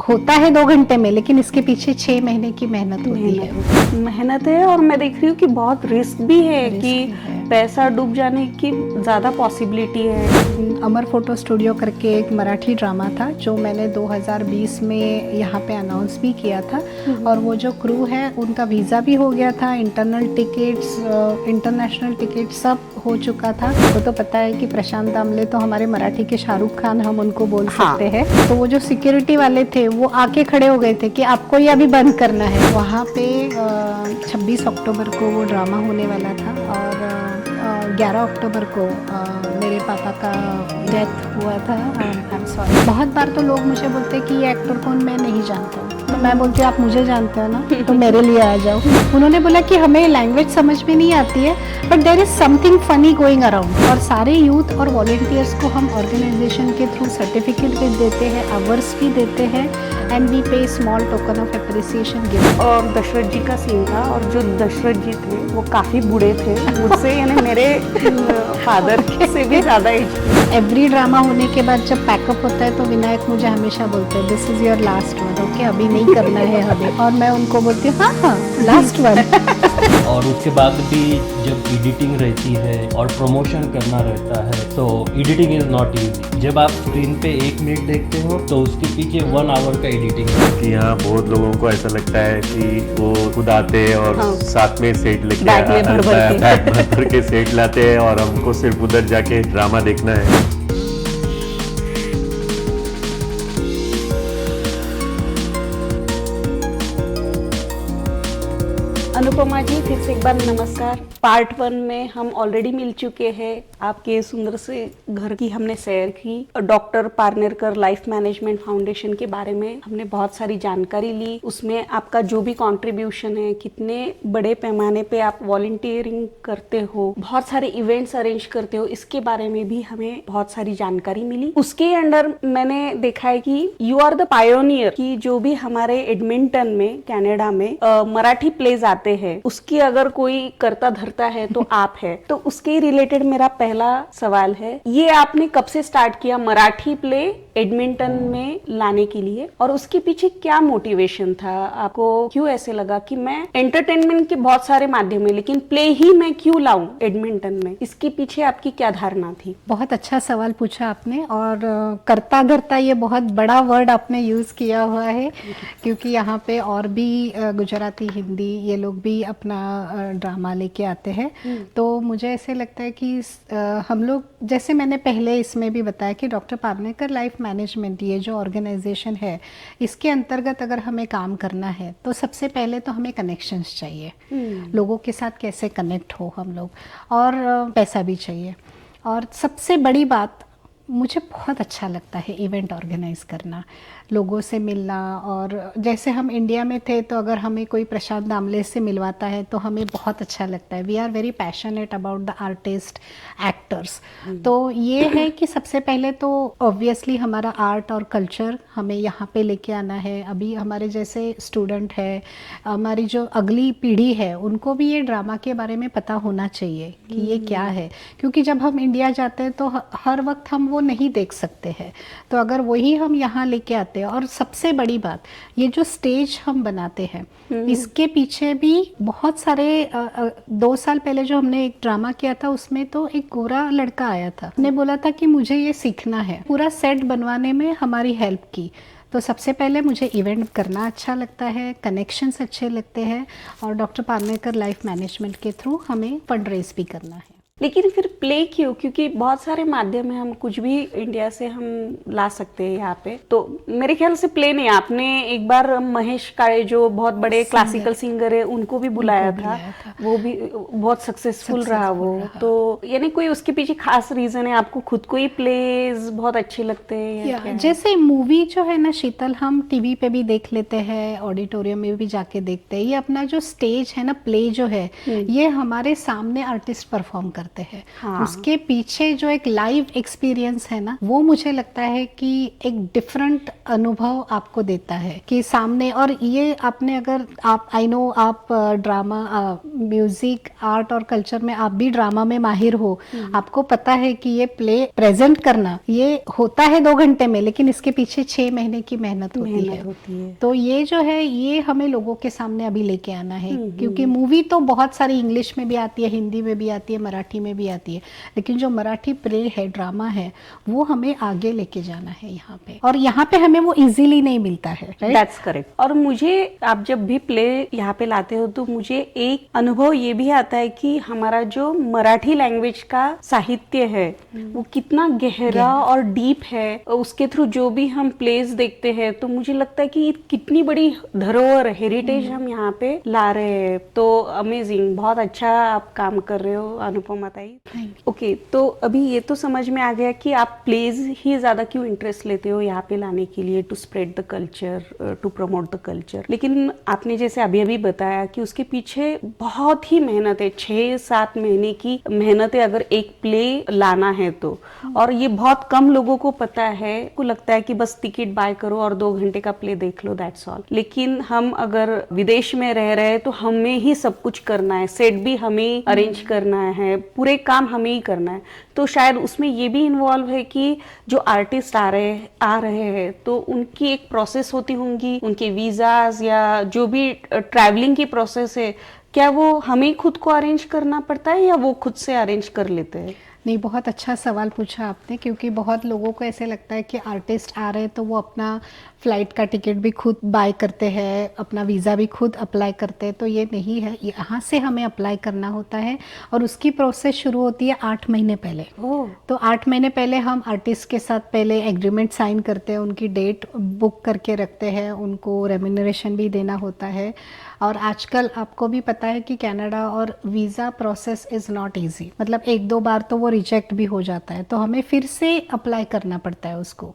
होता है 2 घंटे में, लेकिन इसके पीछे 6 महीने की मेहनत होती है। मेहनत है और मैं देख रही हूँ कि बहुत रिस्क भी है कि पैसा डूब जाने की ज़्यादा पॉसिबिलिटी है। अमर फोटो स्टूडियो करके एक मराठी ड्रामा था जो मैंने 2020 में यहाँ पे अनाउंस भी किया था, और वो जो क्रू है उनका वीज़ा भी हो गया था, इंटरनल टिकट्स, इंटरनेशनल टिकट सब हो चुका था। वो तो पता है कि प्रशांत दामले तो हमारे मराठी के शाहरुख खान हम उनको बोल सकते हैं। तो वो जो सिक्योरिटी वाले थे वो आके खड़े हो गए थे कि आपको ये अभी बंद करना है। वहाँ पे 26 अक्टूबर को वो ड्रामा होने वाला था, और 11 अक्टूबर को मेरे पापा का डेथ हुआ था। I am sorry. बहुत बार तो लोग मुझे बोलते हैं कि ये एक्टर कौन, मैं नहीं जानता हूँ। तो मैं बोलती हूँ आप मुझे जानते हो ना, तो मेरे लिए आ जाओ। उन्होंने बोला कि हमें लैंग्वेज समझ में नहीं आती है, but there is something funny going around. और सारे यूथ और वॉलंटियर्स को हम ऑर्गेनाइजेशन के थ्रू सर्टिफिकेट भी देते हैं, अवर्स भी देते हैं, एंड वी पे small token of appreciation gift. और दशरथ जी का सीन था, और जो दशरथ जी थे वो काफ़ी बूढ़े थे मुझसे, यानी मेरे फादर से भी ज़्यादा एज। एवरी ड्रामा होने के बाद जब पैकअप होता है तो विनायक मुझे हमेशा बोलते हैं this is your last one, okay अभी नहीं करना है हमें। और मैं उनको बोलती हूँ हाँ लास्ट वन। और उसके बाद भी जब एडिटिंग रहती है और प्रमोशन करना रहता है तो एडिटिंग इज नॉट इजी। जब आप स्क्रीन पे 1 मिनट देखते हो तो उसके पीछे 1 आवर का एडिटिंग है। कि यहाँ बहुत लोगों को ऐसा लगता है कि वो खुद आते हैं और साथ में सेट लेके बैग भर के सेट लाते हैं और हमको सिर्फ उधर जाके ड्रामा देखना है। अनुपमा जी, फिर से एक बार नमस्कार। पार्ट 1 में हम ऑलरेडी मिल चुके हैं। आपके सुंदर से घर की हमने सैर की, doctor Parnerkar life management foundation के बारे में हमने बहुत सारी जानकारी ली। उसमें आपका जो भी कंट्रीब्यूशन है, कितने बड़े पैमाने पे आप वॉलंटियरिंग करते हो, बहुत सारे इवेंट्स अरेंज करते हो, इसके बारे में भी हमें बहुत सारी जानकारी मिली। उसके अंडर मैंने देखा है कि यू आर द पायोनियर, कि जो भी हमारे एडमिंटन में कनाडा में मराठी प्लेज आते हैं उसकी अगर कोई करता धरता है तो आप है। तो उसके रिलेटेड मेरा पहला सवाल है, ये आपने कब से स्टार्ट किया मराठी प्ले एडमिंटन में लाने के लिए, और उसके पीछे क्या मोटिवेशन था? आपको क्यों ऐसे लगा कि मैं एंटरटेनमेंट के बहुत सारे माध्यम है लेकिन प्ले ही मैं क्यों लाऊं एडमिंटन में? इसके पीछे आपकी क्या धारणा थी? बहुत अच्छा सवाल पूछा आपने, और करता धरता ये बहुत बड़ा वर्ड आपने यूज किया हुआ है, क्योंकि यहाँ पे और भी गुजराती, हिंदी ये लोग भी अपना ड्रामा लेके आते हैं। तो मुझे ऐसे लगता है कि हम लोग, जैसे मैंने पहले इसमें भी बताया कि डॉक्टर पारनेकर लाइफ मैनेजमेंट ये जो ऑर्गेनाइजेशन है, इसके अंतर्गत अगर हमें काम करना है तो सबसे पहले तो हमें कनेक्शंस चाहिए, लोगों के साथ कैसे कनेक्ट हो हम लोग, और पैसा भी चाहिए। और सबसे बड़ी बात, मुझे बहुत अच्छा लगता है इवेंट ऑर्गेनाइज करना, लोगों से मिलना। और जैसे हम इंडिया में थे तो अगर हमें कोई प्रशांत दामले से मिलवाता है तो हमें बहुत अच्छा लगता है। We are very passionate about the artist, actors. तो ये है कि सबसे पहले तो ऑब्वियसली हमारा आर्ट और कल्चर हमें यहाँ पे लेके आना है। अभी हमारे जैसे स्टूडेंट है, हमारी जो अगली पीढ़ी है, उनको भी ये ड्रामा के बारे में पता होना चाहिए कि ये क्या है, क्योंकि जब हम इंडिया जाते हैं तो हर वक्त हम वो नहीं देख सकते हैं। तो अगर वही हम यहाँ लेके आते हैं, और सबसे बड़ी बात, ये जो स्टेज हम बनाते हैं इसके पीछे भी बहुत सारे 2 साल पहले जो हमने एक ड्रामा किया था उसमें तो एक गोरा लड़का आया था, उसने बोला था कि मुझे ये सीखना है। पूरा सेट बनवाने में हमारी हेल्प की। तो सबसे पहले मुझे इवेंट करना अच्छा लगता है, कनेक्शंस अच्छे लगते हैं, और डॉक्टर पारनेकर लाइफ मैनेजमेंट के थ्रू हमें फंड रेज भी करना है। लेकिन फिर प्ले क्यों? क्योंकि बहुत सारे माध्यम है, हम कुछ भी इंडिया से हम ला सकते हैं यहाँ पे। तो मेरे ख्याल से प्ले नहीं, आपने एक बार महेश काळे जो बहुत बड़े क्लासिकल सिंगर है उनको भी बुलाया था, वो भी बहुत सक्सेसफुल रहा वो। तो यानी कोई उसके पीछे खास रीजन है? आपको खुद को ही प्लेज बहुत अच्छे लगते हैं? जैसे मूवी जो है ना शीतल, हम टीवी पे भी देख लेते हैं, ऑडिटोरियम में भी जाके देखते हैं। ये अपना जो स्टेज है ना, प्ले जो है, ये हमारे सामने आर्टिस्ट परफॉर्म करते करते हैं। हाँ। उसके पीछे जो एक लाइव एक्सपीरियंस है ना, वो मुझे लगता है कि एक डिफरेंट अनुभव आपको देता है कि सामने। और ये आपने, अगर आप, आई नो आप ड्रामा, म्यूजिक, आर्ट और कल्चर में आप भी ड्रामा में माहिर हो, आपको पता है कि ये प्ले प्रेजेंट करना ये होता है 2 घंटे में, लेकिन इसके पीछे 6 महीने की मेहनत होती है। तो ये जो है, ये हमें लोगों के सामने अभी लेके आना है, क्योंकि मूवी तो बहुत सारी इंग्लिश में भी आती है, हिंदी में भी आती है, मराठी में भी आती है, लेकिन जो मराठी प्ले है, ड्रामा है, वो हमें आगे लेके जाना है यहाँ पे। और यहाँ पे हमें वो इजीली नहीं मिलता है, राइट? That's correct. और मुझे, आप जब भी प्ले यहाँ पे लाते हो तो मुझे एक अनुभव ये भी आता है कि हमारा जो मराठी लैंग्वेज का साहित्य है वो कितना गहरा और डीप है। उसके थ्रू जो भी हम प्लेस देखते हैं तो मुझे लगता है कि कितनी बड़ी धरोहर, हेरिटेज हम यहाँ पे ला रहे हैं। तो अमेजिंग, बहुत अच्छा आप काम कर रहे हो अनुपमा ताई। ओके, तो अभी ये तो समझ में आ गया कि आप प्लेज ही ज्यादा क्यों इंटरेस्ट लेते हो यहाँ पे लाने के लिए, to spread the culture, to promote the culture. लेकिन आपने जैसे अभी अभी बताया कि उसके पीछे बहुत ही मेहनत है, 6-7 महीने की मेहनत है अगर एक प्ले लाना है तो। और ये बहुत कम लोगों को पता है, को लगता है कि बस टिकट बाय करो और 2 घंटे का प्ले देख लो, दैट्स ऑल। लेकिन हम अगर विदेश में रह रहे हैं तो हमें ही सब कुछ करना है, सेट भी हमें अरेंज करना है, पूरे काम हमें ही करना है। तो शायद उसमें ये भी इन्वॉल्व है कि जो आर्टिस्ट आ रहे हैं तो उनकी एक प्रोसेस होती होंगी, उनके वीजाज या जो भी ट्रैवलिंग की प्रोसेस है, क्या वो हमें खुद को अरेंज करना पड़ता है या वो खुद से अरेंज कर लेते हैं? नहीं, बहुत अच्छा सवाल पूछा आपने, क्योंकि बहुत लोगों को ऐसे लगता है कि आर्टिस्ट आ रहे हैं तो वो अपना फ्लाइट का टिकट भी खुद बाय करते हैं, अपना वीज़ा भी खुद अप्लाई करते हैं। तो ये नहीं है, यहाँ से हमें अप्लाई करना होता है और उसकी प्रोसेस शुरू होती है 8 महीने पहले। तो 8 महीने पहले हम आर्टिस्ट के साथ पहले एग्रीमेंट साइन करते हैं, उनकी डेट बुक करके रखते हैं, उनको रेम्यूनरेशन भी देना होता है। और आजकल आपको भी पता है कि कनाडा और visa process is not easy, मतलब 1-2 बार तो वो रिजेक्ट भी हो जाता है, तो हमें फिर से अप्लाई करना पड़ता है उसको।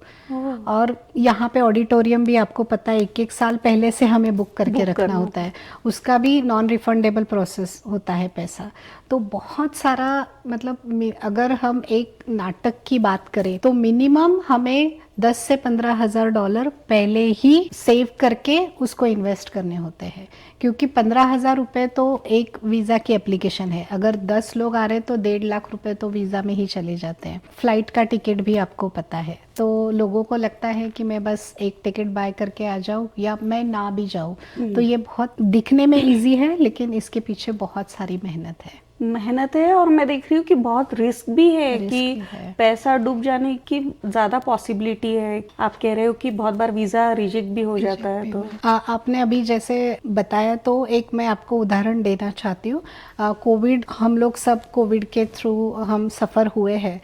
और यहाँ पे ऑडिटोरियम भी आपको पता है 1-1 साल पहले से हमें बुक करके रखना होता है, उसका भी नॉन रिफंडेबल प्रोसेस होता है पैसा। तो बहुत सारा, मतलब अगर हम एक नाटक की बात करें तो मिनिमम हमें 10 से 15 हज़ार डॉलर पहले ही सेव करके उसको इन्वेस्ट करने होते हैं, क्योंकि 15 हज़ार रुपये तो एक वीज़ा की एप्लीकेशन है। अगर 10 लोग आ रहे हैं तो 1.5 लाख रुपए तो वीज़ा में ही चले जाते हैं। फ्लाइट का टिकट भी आपको पता है। तो लोगों को लगता है कि मैं बस एक टिकट बाय करके आ जाऊँ या मैं ना भी जाऊँ, तो ये बहुत दिखने में इजी है, लेकिन इसके पीछे बहुत सारी मेहनत है। और मैं देख रही हूँ कि बहुत रिस्क भी है, कि पैसा डूब जाने की ज्यादा पॉसिबिलिटी है। आप कह रहे हो कि बहुत बार वीजा रिजेक्ट भी हो जाता है। तो आपने अभी जैसे बताया, तो एक मैं आपको उदाहरण देना चाहती हूँ। कोविड, हम लोग सब कोविड के थ्रू हम सफ़र हुए हैं।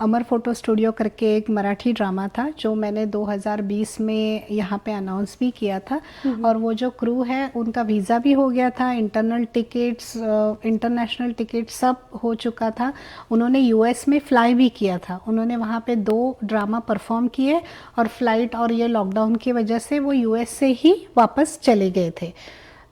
अमर फोटो स्टूडियो करके एक मराठी ड्रामा था जो मैंने 2020 में यहाँ पे अनाउंस भी किया था, और वो जो क्रू है उनका वीज़ा भी हो गया था, इंटरनल टिकट्स, इंटरनेशनल टिकट सब हो चुका था। उन्होंने यूएस में फ्लाई भी किया था, उन्होंने वहाँ पे 2 ड्रामा परफॉर्म किए, और फ्लाइट और ये लॉकडाउन की वजह से वो यूएस से ही वापस चले गए थे।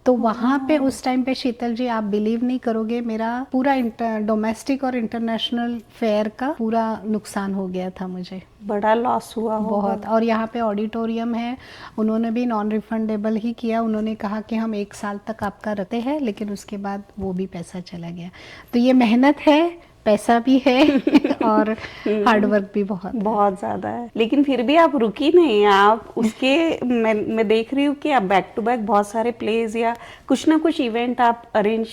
तो वहाँ पे उस टाइम पे शीतल जी, आप बिलीव नहीं करोगे, मेरा पूरा डोमेस्टिक और इंटरनेशनल फेयर का पूरा नुकसान हो गया था, मुझे बड़ा लॉस हुआ बहुत। और यहाँ पे ऑडिटोरियम है, उन्होंने भी नॉन रिफंडेबल ही किया। उन्होंने कहा कि हम 1 साल तक आपका रखते हैं, लेकिन उसके बाद वो भी पैसा चला गया। तो ये मेहनत है, पैसा भी है और हार्ड वर्क भी बहुत ज्यादा है। लेकिन फिर भी आप रुकी नहीं, आप उसके मैं देख रही हूँ कि आप बैक टू बैक बहुत सारे प्लेज या कुछ ना कुछ इवेंट आप अरेंज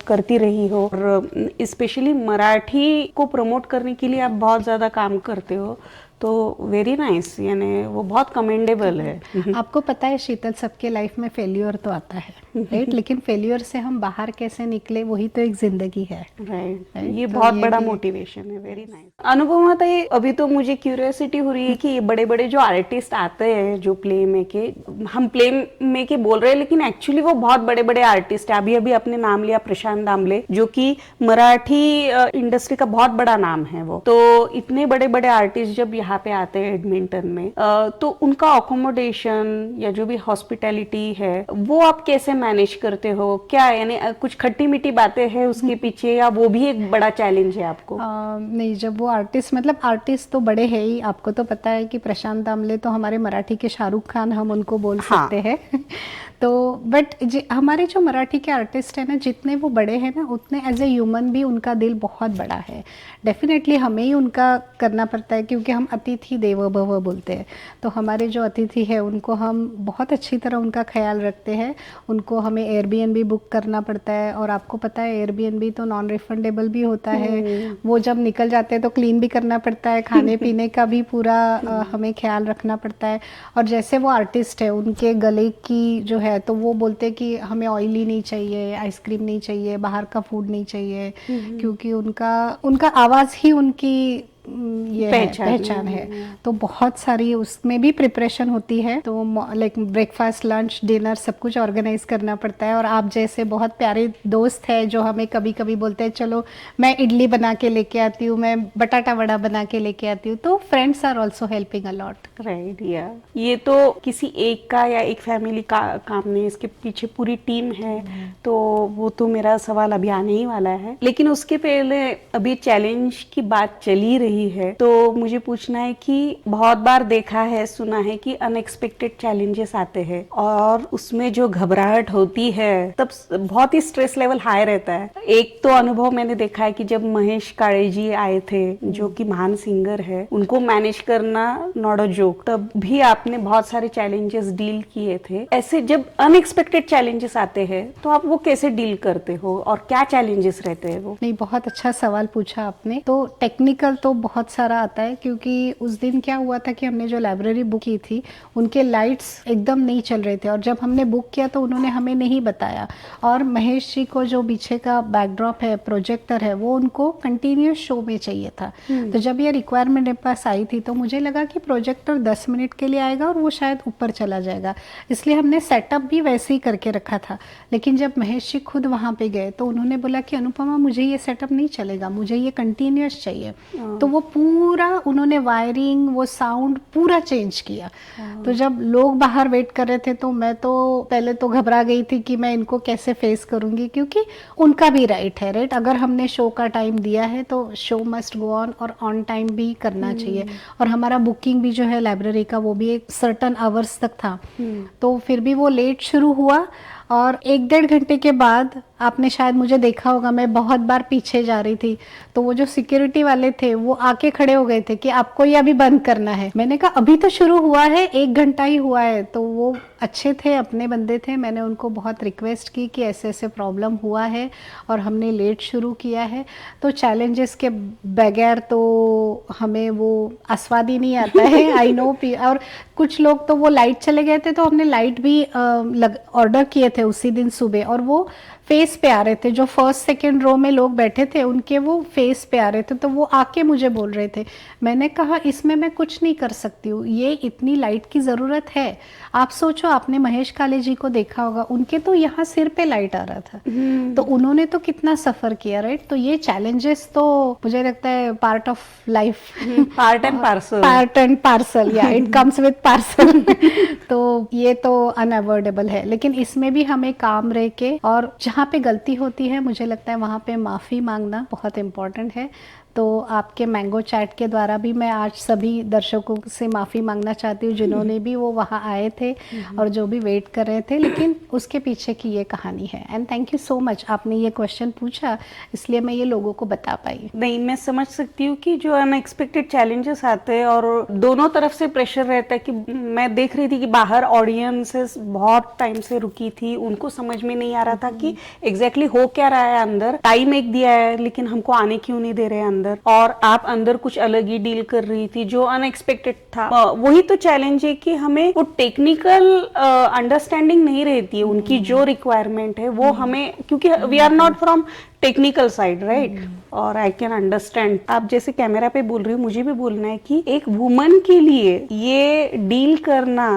करती रही हो, और स्पेशली मराठी को प्रमोट करने के लिए आप बहुत ज्यादा काम करते हो। तो वेरी नाइस, यानी वो बहुत कमेंडेबल है। आपको पता है शीतल, सबके लाइफ में फेल्यूर तो आता है, राइट? लेकिन फेल्यूर से हम बाहर कैसे निकले, वही तो एक जिंदगी है, राइट। ये तो बहुत बड़ा मोटिवेशन है। Very nice. अनुपमा ताई, अभी तो मुझे क्यूरियोसिटी हो रही है कि ये बड़े बड़े जो आर्टिस्ट आते हैं, जो प्ले में के, हम प्ले में के बोल रहे हैं, लेकिन एक्चुअली वो बहुत बड़े बड़े आर्टिस्ट है। अभी अभी आपने नाम लिया प्रशांत दामले, जो कि मराठी इंडस्ट्री का बहुत बड़ा नाम है वो। तो इतने बड़े बड़े आर्टिस्ट जब यहाँ यहाँ पे आते हैं एडमिंटन में, तो उनका अकोमोडेशन या जो भी हॉस्पिटैलिटी है वो आप कैसे मैनेज करते हो? क्या यानी कुछ खट्टी मीठी बातें हैं उसके पीछे, या वो भी एक बड़ा चैलेंज है आपको? नहीं, जब वो आर्टिस्ट तो बड़े हैं ही, आपको तो पता है कि प्रशांत दामले तो हमारे मराठी के शाहरुख खान हम उनको बोल हाँ। सकते हैं तो बट हमारे जो मराठी के आर्टिस्ट हैं ना, जितने वो बड़े हैं ना, उतने एज ए ह्यूमन भी उनका दिल बहुत बड़ा है। डेफिनेटली हमें ही उनका करना पड़ता है, क्योंकि हम अतिथि देवो भव बोलते हैं। तो हमारे जो अतिथि है उनको हम बहुत अच्छी तरह उनका ख्याल रखते हैं। उनको हमें एयरबीएनबी बुक करना पड़ता है, और आपको पता है एयरबीएनबी तो नॉन रिफंडेबल भी होता है। वो जब निकल जाते हैं तो क्लीन भी करना पड़ता है, खाने पीने का भी पूरा हमें ख्याल रखना पड़ता है। और जैसे वो आर्टिस्ट है, उनके गले की जो है, तो वो बोलते हैं कि हमें ऑयली नहीं चाहिए, आइसक्रीम नहीं चाहिए, बाहर का फूड नहीं चाहिए, क्योंकि उनका आवाज़ ही उनकी ये पहचान है। तो बहुत सारी उसमें भी प्रिपरेशन होती है। तो लाइक ब्रेकफास्ट, लंच, डिनर सब कुछ ऑर्गेनाइज करना पड़ता है। और आप जैसे बहुत प्यारे दोस्त हैं जो हमें कभी कभी बोलते हैं चलो मैं इडली बना के लेके आती हूँ, मैं बटाटा वड़ा बना के लेके आती हूँ। तो friends are also helping a lot. Right, या ये तो किसी एक का या एक फैमिली का काम नहीं, इसके पीछे पूरी टीम है। तो वो तो मेरा सवाल अभी आने ही वाला है, लेकिन उसके पहले अभी चैलेंज की बात चली रही है, तो मुझे पूछना है कि बहुत बार देखा है, सुना है कि अनएक्सपेक्टेड चैलेंजेस आते हैं, और उसमें जो घबराहट होती है तब बहुत ही स्ट्रेस लेवल हाई रहता है। एक तो अनुभव मैंने देखा है कि जब महेश काळे जी आए थे, जो कि महान सिंगर है, उनको मैनेज करना नॉट अ जोक, तब भी आपने बहुत सारे चैलेंजेस डील किए थे। ऐसे जब अनएक्सपेक्टेड चैलेंजेस आते हैं तो आप वो कैसे डील करते हो, और क्या चैलेंजेस रहते हैं वो? नहीं, बहुत अच्छा सवाल पूछा आपने। तो टेक्निकल तो बहुत सारा आता है, क्योंकि उस दिन क्या हुआ था कि हमने जो लाइब्रेरी बुक की थी उनके लाइट्स एकदम नहीं चल रहे थे, और जब हमने बुक किया तो उन्होंने हमें नहीं बताया। और महेश जी को जो पीछे का बैकड्रॉप है, प्रोजेक्टर है, वो उनको कंटिन्यूस शो में चाहिए था। तो जब ये रिक्वायरमेंट मेरे पास आई थी तो मुझे लगा कि प्रोजेक्टर 10 मिनट के लिए आएगा और वो शायद ऊपर चला जाएगा, इसलिए हमने सेटअप भी वैसे ही करके रखा था। लेकिन जब महेश जी खुद वहाँ पे गए तो उन्होंने बोला कि अनुपमा मुझे ये सेटअप नहीं चलेगा, मुझे ये कंटिन्यूस चाहिए। तो वो पूरा उन्होंने वायरिंग, वो साउंड पूरा चेंज किया। तो जब लोग बाहर वेट कर रहे थे तो मैं तो पहले तो घबरा गई थी कि मैं इनको कैसे फेस करूंगी, क्योंकि उनका भी राइट है, राइट? अगर हमने शो का टाइम दिया है तो शो मस्ट गो ऑन, और ऑन टाइम भी करना चाहिए। और हमारा बुकिंग भी जो है लाइब्रेरी का, वो भी एक सर्टन आवर्स तक था। तो फिर भी वो लेट शुरू हुआ, और 1-1.5 घंटे के बाद आपने शायद मुझे देखा होगा, मैं बहुत बार पीछे जा रही थी, तो वो जो सिक्योरिटी वाले थे वो आके खड़े हो गए थे कि आपको ये अभी बंद करना है। मैंने कहा अभी तो शुरू हुआ है, 1 घंटा ही हुआ है। तो वो अच्छे थे, अपने बंदे थे। मैंने उनको बहुत रिक्वेस्ट की कि ऐसे ऐसे प्रॉब्लम हुआ है और हमने लेट शुरू किया है। तो चैलेंजेस के बगैर तो हमें वो आस्वाद ही नहीं आता है। I know. और कुछ लोग तो वो लाइट चले गए थे तो हमने लाइट भी ऑर्डर किए थे उसी दिन सुबह, और वो फेस पे आ रहे थे। जो फर्स्ट सेकंड रो में लोग बैठे थे उनके वो फेस पे आ रहे थे, तो वो आके मुझे बोल रहे थे। मैंने कहा इसमें मैं कुछ नहीं कर सकती हूँ, ये इतनी लाइट की ज़रूरत है। आप सोचो, आपने महेश काले जी को देखा होगा, उनके तो यहाँ सिर पे लाइट आ रहा था, तो उन्होंने तो कितना सफ़र किया, राइट? तो ये चैलेंजेस तो मुझे लगता है part of life, part and parcel, या इट कम्स विद पार्सल। तो ये तो अनअवॉइडेबल है, लेकिन इसमें भी हमें काम रह के, और जहाँ पे गलती होती है मुझे लगता है वहाँ पे माफ़ी मांगना बहुत इम्पोर्टेंट है। तो आपके मैंगो चैट के द्वारा भी मैं आज सभी दर्शकों से माफ़ी मांगना चाहती हूँ जिन्होंने भी वो वहाँ आए थे और जो भी वेट कर रहे थे, लेकिन उसके पीछे की ये कहानी है। And thank you so much, आपने ये क्वेश्चन पूछा इसलिए मैं ये लोगों को बता पाई। नहीं, मैं समझ सकती हूँ कि जो अनएक्सपेक्टेड चैलेंजेस आते हैं और दोनों तरफ से प्रेशर रहता है कि मैं देख रही थी कि बाहर ऑडियंसेस बहुत टाइम से रुकी थी, उनको समझ में नहीं आ रहा था कि एग्जैक्टली हो क्या रहा है अंदर। टाइम एक दिया है लेकिन हमको आने क्यों नहीं दे रहे अंदर, और आप अंदर कुछ अलग ही डील कर रही थी जो अनएक्सपेक्टेड था। वही तो चैलेंज है कि हमें वो टेक्निकल अंडरस्टैंडिंग नहीं रहती है, उनकी जो रिक्वायरमेंट है वो हमें, क्योंकि we are not from technical side, right? और आई कैन अंडरस्टैंड। आप जैसे कैमरा पे बोल रही हो, मुझे भी बोलना है कि एक वुमन के लिए ये डील करना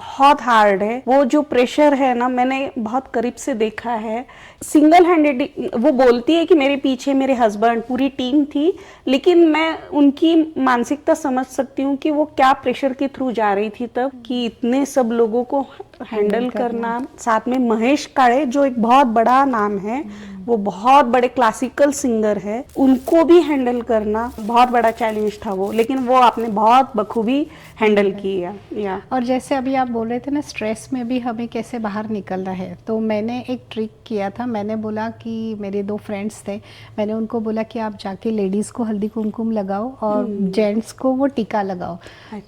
बहुत हार्ड है। वो जो प्रेशर है ना, मैंने बहुत करीब से देखा है। सिंगल हैंडेड वो बोलती है कि मेरे पीछे मेरे हस्बैंड, पूरी टीम थी, लेकिन मैं उनकी मानसिकता समझ सकती हूँ कि वो क्या प्रेशर के थ्रू जा रही थी तब, कि इतने सब लोगों को हैंडल करना। साथ में महेश काळे जो एक बहुत बड़ा नाम है, वो बहुत बड़े क्लासिकल सिंगर है, उनको भी हैंडल करना बहुत बड़ा चैलेंज था वो, लेकिन वो आपने बहुत बखूबी हैंडल किया। या और जैसे अभी आप बोल रहे थे ना, स्ट्रेस में भी हमें कैसे बाहर निकलना है, तो मैंने एक ट्रिक किया था। मैंने बोला कि मेरे 2 फ्रेंड्स थे, मैंने उनको बोला कि आप जाके लेडीज़ को हल्दी कुमकुम लगाओ और जेंट्स को वो टीका लगाओ।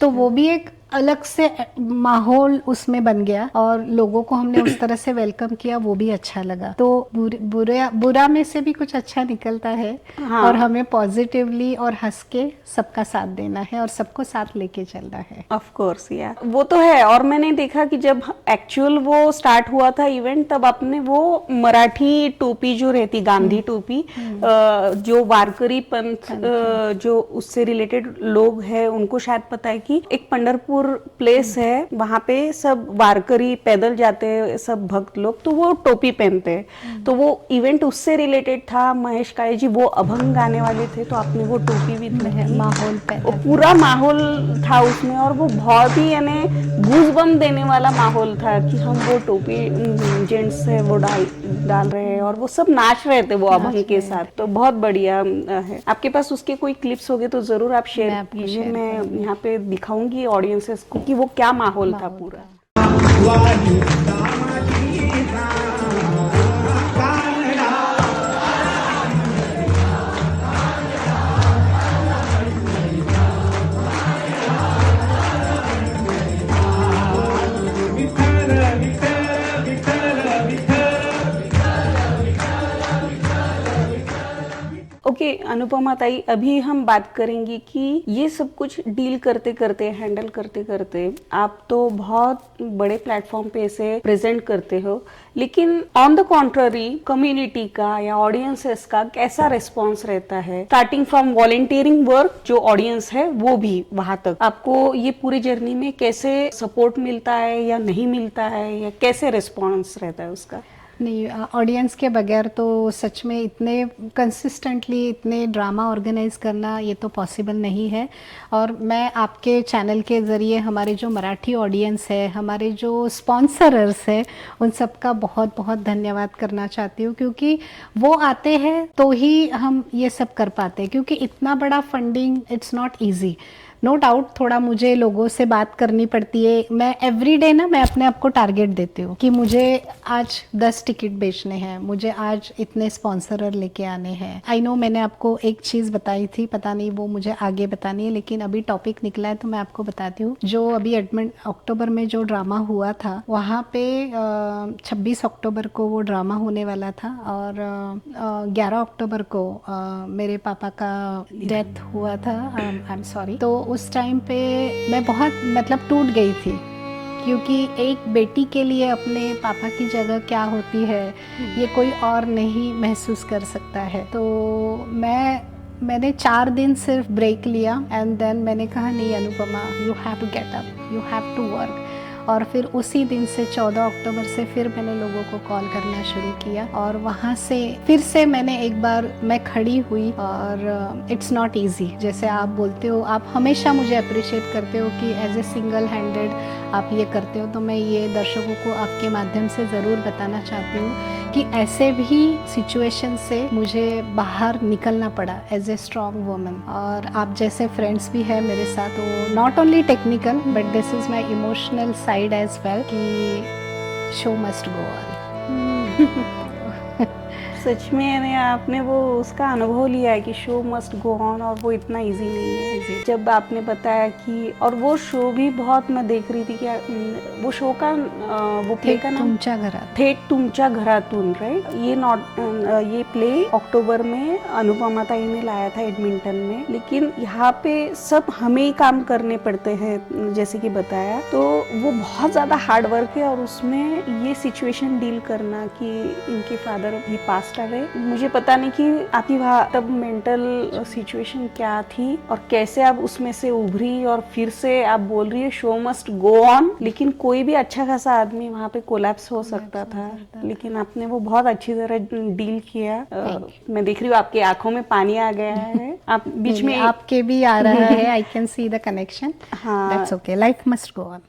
तो वो भी एक अलग से माहौल उसमें बन गया और लोगों को हमने उस तरह से वेलकम किया, वो भी अच्छा लगा। तो बुरा में से भी कुछ अच्छा निकलता है। हाँ। और हमें पॉजिटिवली और हंस के सबका साथ देना है और सबको साथ लेके चलना है। ऑफ कोर्स या वो तो है। और मैंने देखा कि जब एक्चुअल वो स्टार्ट हुआ था इवेंट, तब आपने वो मराठी टोपी जो रहती, गांधी टोपी, जो वारकरी पंथ जो उससे रिलेटेड लोग हैं उनको शायद पता है कि एक पंढरपुर प्लेस है, वहां पे सब वारकरी पैदल जाते हैं सब भक्त लोग, तो वो टोपी पहनते हैं। तो वो इवेंट उससे रिलेटेड था। महेश काळे जी वो अभंग गाने वाले थे, तो आपने वो टोपी भी माहौल वो पूरा माहौल था उसमें, और वो बहुत ही यानी गूज़बम्प देने वाला माहौल था कि हम वो टोपी जेंट्स है वो डाल रहे हैं और वो सब नाच रहे थे वो अभंग के साथ। तो बहुत बढ़िया है। आपके पास उसके कोई क्लिप्स होंगे तो जरूर आप शेयर कीजिए। मैं यहाँ पे दिखाऊंगी ऑडियंसेस को कि वो क्या माहौल था पूरा। ओके अनुपमा ताई, अभी हम बात करेंगे कि ये सब कुछ डील करते करते, हैंडल करते करते आप तो बहुत बड़े प्लेटफॉर्म पे इसे प्रेजेंट करते हो, लेकिन ऑन द कॉन्ट्ररी कम्युनिटी का या ऑडियंसेस का कैसा रिस्पॉन्स रहता है? स्टार्टिंग फ्रॉम वॉलंटियरिंग वर्क, जो ऑडियंस है वो भी वहां तक, आपको ये पूरी जर्नी में कैसे सपोर्ट मिलता है या नहीं मिलता है, या कैसे रिस्पॉन्स रहता है उसका? नहीं, ऑडियंस के बगैर तो सच में इतने कंसिस्टेंटली इतने ड्रामा ऑर्गेनाइज करना ये तो पॉसिबल नहीं है। और मैं आपके चैनल के ज़रिए हमारे जो मराठी ऑडियंस है, हमारे जो स्पॉन्सरर्स है, उन सब का बहुत बहुत धन्यवाद करना चाहती हूँ, क्योंकि वो आते हैं तो ही हम ये सब कर पाते हैं। क्योंकि इतना बड़ा funding it's not easy. No doubt थोड़ा मुझे लोगों से बात करनी पड़ती है। मैं एवरीडे ना मैं अपने आप को टारगेट देती हूँ कि मुझे आज 10 टिकट बेचने हैं, मुझे आज इतने स्पॉन्सरर लेके आने हैं। आई नो मैंने आपको एक चीज़ बताई थी, पता नहीं वो मुझे आगे बतानी है, लेकिन अभी टॉपिक निकला है तो मैं आपको बताती हूँ। जो अभी अक्टूबर में जो ड्रामा हुआ था, वहाँ पे 26 अक्टूबर को वो ड्रामा होने वाला था और 11 अक्टूबर को मेरे पापा का डेथ हुआ था। I am sorry. तो उस टाइम पे मैं बहुत मतलब टूट गई थी, क्योंकि एक बेटी के लिए अपने पापा की जगह क्या होती है ये कोई और नहीं महसूस कर सकता है। तो मैंने 4 दिन सिर्फ ब्रेक लिया एंड देन मैंने कहा नहीं Anupama, you have to get up, you have to work. और फिर उसी दिन से 14 अक्टूबर से फिर मैंने लोगों को कॉल करना शुरू किया और वहाँ से फिर से मैंने एक बार मैं खड़ी हुई। और इट्स नॉट इजी, जैसे आप बोलते हो, आप हमेशा मुझे अप्रिशिएट करते हो कि एज ए सिंगल हैंडेड आप ये करते हो। तो मैं ये दर्शकों को आपके माध्यम से ज़रूर बताना चाहती हूँ कि ऐसे भी सिचुएशन से मुझे बाहर निकलना पड़ा एज ए स्ट्रॉन्ग वुमन। और आप जैसे फ्रेंड्स भी हैं मेरे साथ, वो not only technical but this is my emotional side as well कि शो मस्ट गो ऑन। सच में यानी आपने वो उसका अनुभव लिया है कि शो मस्ट गो ऑन, और वो इतना इजी नहीं है। जब आपने बताया कि, और वो शो भी बहुत, मैं देख रही थी कि वो शो का वो प्ले का नाम तुमच्या घरात, थेट तुमच्या घरातून, राइट? ये प्ले अक्टूबर में अनुपमा ताई ने लाया था एडमिंटन में, लेकिन यहाँ पे सब हमें ही काम करने पड़ते हैं जैसे कि बताया। तो वो बहुत ज़्यादा हार्ड वर्क है और उसमें ये सिचुएशन डील करना कि इनके फादर भी पास्ट पास्ट अवे। मुझे पता नहीं कि आपकी वहाँ तब मेंटल सिचुएशन क्या थी और कैसे आप उसमें से उभरी, और फिर से आप बोल रही है शो मस्ट गो ऑन, लेकिन कोई भी अच्छा खासा आदमी वहाँ पे कोलैप्स हो सकता था, लेकिन आपने वो बहुत अच्छी तरह डील किया। मैं देख रही हूँ आपकी आंखों में पानी आ गया है। आप बीच में आपके भी आ रहा है, I can see the connection. हाँ। That's okay, life must go on.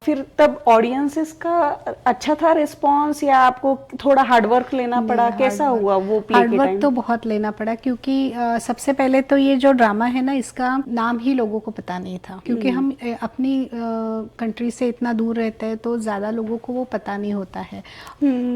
फिर तब ऑडियंसेस का अच्छा था रिस्पॉन्स, या आपको थोड़ा हार्डवर्क लेना पड़ा? कैसा हुआ वो प्ले के हार्डवर्क टाइम? तो बहुत लेना पड़ा, क्योंकि सबसे पहले तो ये जो ड्रामा है ना, इसका नाम ही लोगों को पता नहीं था, क्योंकि हम अपनी कंट्री से इतना दूर रहते हैं तो ज्यादा लोगों को वो पता नहीं होता है।